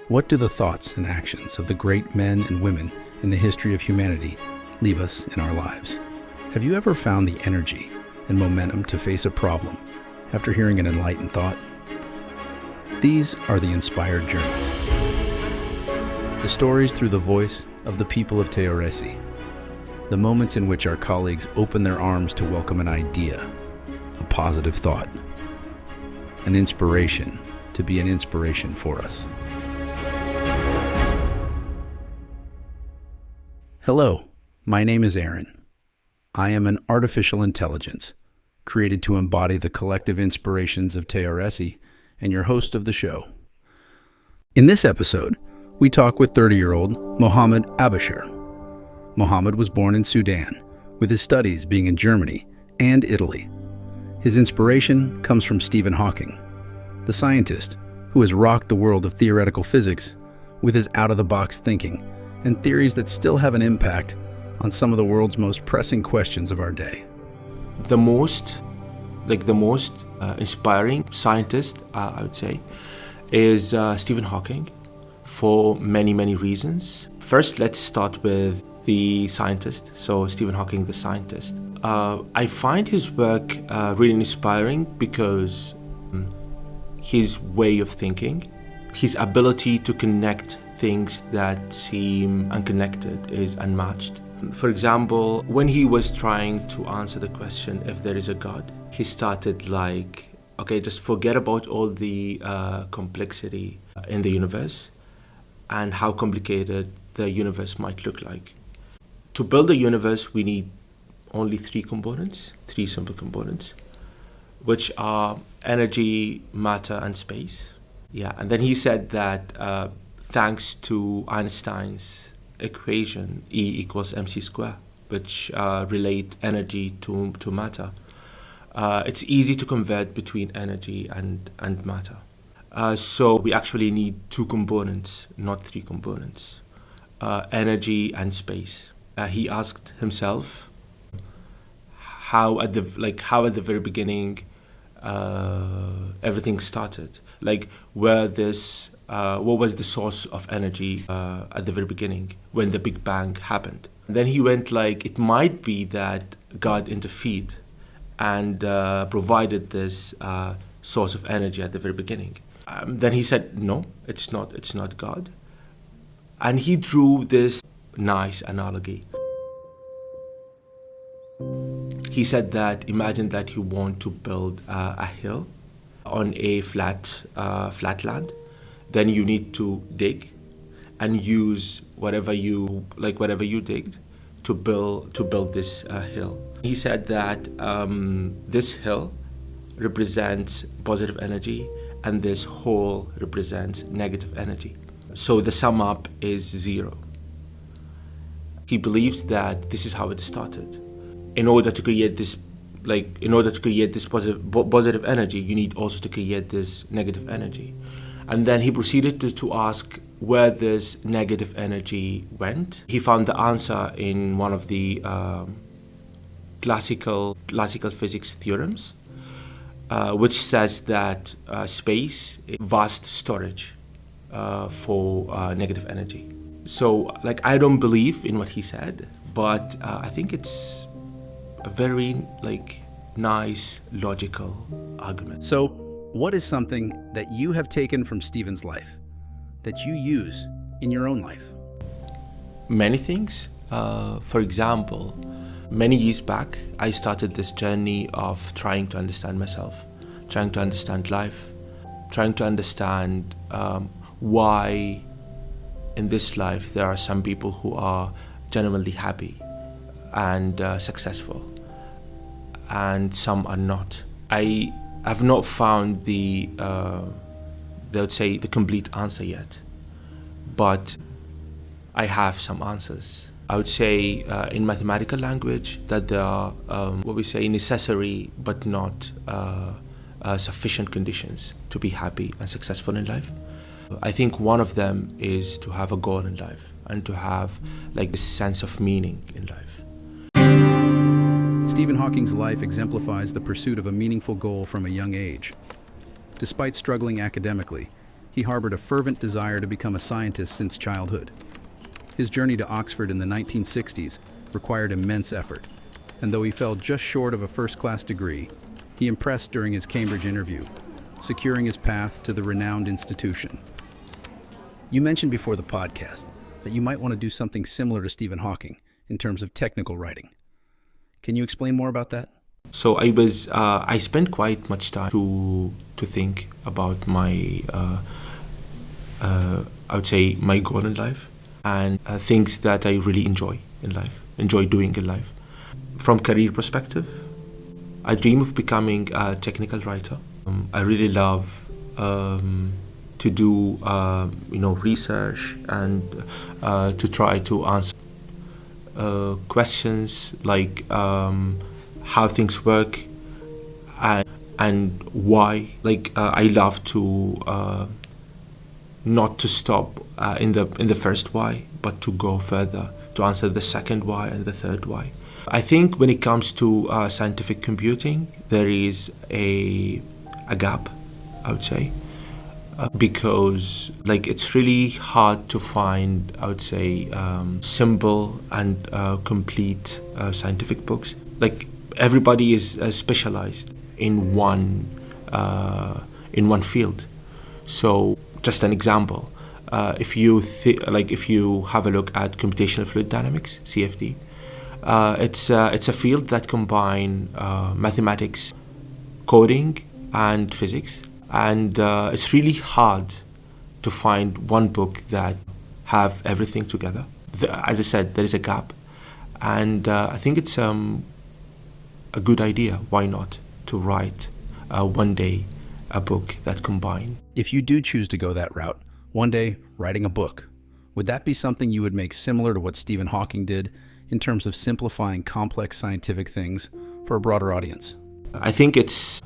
What do the thoughts and actions of the great men and women in the history of humanity leave us in our lives? Have you ever found the energy and momentum to face a problem after hearing an enlightened thought? These are the inspired journeys. The stories through the voice of the people of Teoresi. The moments in which our colleagues open their arms to welcome an idea, a positive thought, an inspiration to be an inspiration for us. Hello, my name is Aaron. I am an artificial intelligence created to embody the collective inspirations of Teoresi and your host of the show. In this episode, we talk with 30-year-old Mohammed Abbasher. Mohammed was born in Sudan, with his studies being in Germany and Italy. His inspiration comes from Stephen Hawking, the scientist who has rocked the world of theoretical physics with his out-of-the-box thinking and theories that still have an impact on some of the world's most pressing questions of our day. The most inspiring scientist, I would say, is Stephen Hawking for many, many reasons. First, let's start with the scientist. So Stephen Hawking, the scientist. I find his work really inspiring because his way of thinking, his ability to connect things that seem unconnected is unmatched. For example, when he was trying to answer the question if there is a God, he started like, okay, just forget about all the complexity in the universe and how complicated the universe might look like. To build a universe, we need only three simple components, which are energy, matter, and space. Yeah, and then he said that thanks to Einstein's equation, E = mc squared, which relate energy to matter, it's easy to convert between energy and matter. So we actually need two components, not three components, energy and space. He asked himself how at the very beginning everything started. Like what was the source of energy at the very beginning when the Big Bang happened? And then he went like, it might be that God interfered and provided this source of energy at the very beginning. Then he said, no, it's not God. And he drew this nice analogy. He said that imagine that you want to build a hill on a flat land. Then you need to dig and use whatever you digged to build this hill. He said that this hill represents positive energy and this hole represents negative energy. So the sum up is 0. He believes that this is how it started. In order to create this positive energy, you need also to create this negative energy. And then he proceeded to ask where this negative energy went. He found the answer in one of the classical physics theorems, which says that space is vast storage for negative energy. So, I don't believe in what he said, but I think it's a very nice, logical argument. So, what is something that you have taken from Stephen's life that you use in your own life? Many things. For example, many years back, I started this journey of trying to understand myself, trying to understand life, trying to understand why in this life there are some people who are genuinely happy and successful, and some are not. I have not found the complete answer yet, but I have some answers. I would say in mathematical language that there are necessary but not sufficient conditions to be happy and successful in life. I think one of them is to have a goal in life and to have this sense of meaning in life. Stephen Hawking's life exemplifies the pursuit of a meaningful goal from a young age. Despite struggling academically, he harbored a fervent desire to become a scientist since childhood. His journey to Oxford in the 1960s required immense effort, and though he fell just short of a first-class degree, he impressed during his Cambridge interview, securing his path to the renowned institution. You mentioned before the podcast that you might want to do something similar to Stephen Hawking in terms of technical writing. Can you explain more about that? So I spent quite much time to think about my, I would say, my goal in life and things that I really enjoy doing in life. From career perspective, I dream of becoming a technical writer. I really love to do research and to try to answer questions like how things work and why. I love to not to stop in the first why, but to go further to answer the second why and the third why. I think when it comes to scientific computing, there is a gap, I would say, because it's really hard to find, I would say, simple and complete scientific books. Everybody is specialized in one field. So, just an example, if you have a look at computational fluid dynamics (CFD), it's a field that combines mathematics, coding, and physics, and it's really hard to find one book that have everything together. As I said, there is a gap, and I think it's a good idea. Why not to write one day a book that combine? If you do choose to go that route, one day writing a book, would that be something you would make similar to what Stephen Hawking did in terms of simplifying complex scientific things for a broader audience? I think it's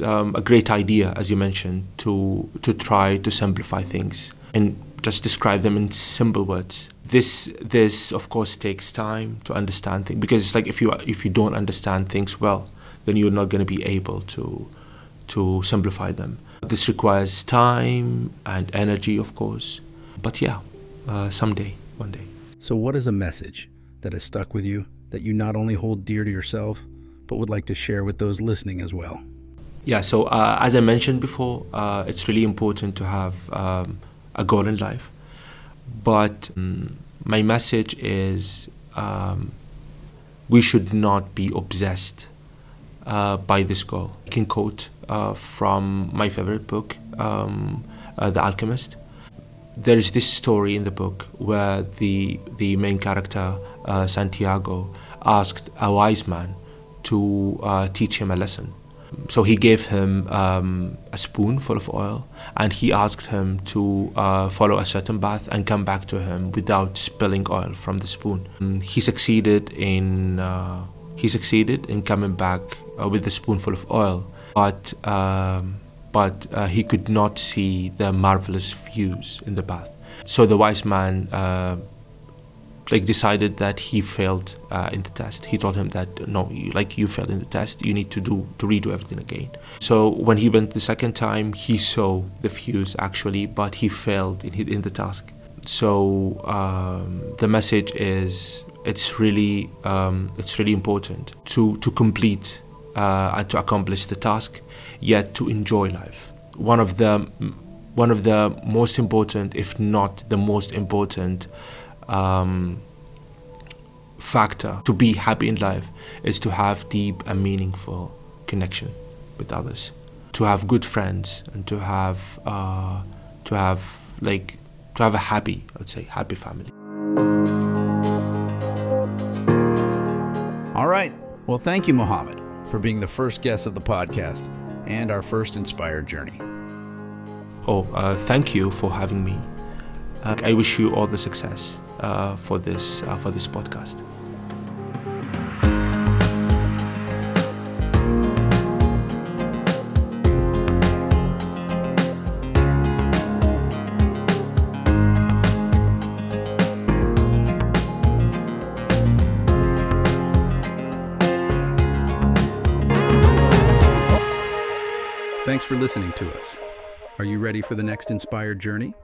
a great idea, as you mentioned, to try to simplify things and just describe them in simple words. This of course takes time to understand things, because it's like if you don't understand things well, then you're not going to be able to simplify them. This requires time and energy, of course. But yeah, someday, one day. So what is a message that has stuck with you that you not only hold dear to yourself, but would like to share with those listening as well? Yeah, so as I mentioned before, it's really important to have a goal in life. But my message is we should not be obsessed by this goal. I can quote from my favorite book, The Alchemist. There is this story in the book where the main character, Santiago, asked a wise man to teach him a lesson. So he gave him a spoon full of oil, and he asked him to follow a certain path and come back to him without spilling oil from the spoon. He succeeded in coming back with the spoonful of oil, but he could not see the marvelous views in the path. So the wise man decided that he failed in the test. He told him that no, you failed in the test. You need to redo everything again. So when he went the second time, he saw the views actually, but he failed in the task. So the message is it's really important to complete and to accomplish the task, yet to enjoy life. One of the most important, if not the most important, factor to be happy in life is to have deep and meaningful connection with others, to have good friends, and to have a happy family. All right. Well, thank you, Mohammed, for being the first guest of the podcast and our first inspired journey. Thank you for having me. I wish you all the success for this podcast. Thanks for listening to us. Are you ready for the next inspired journey?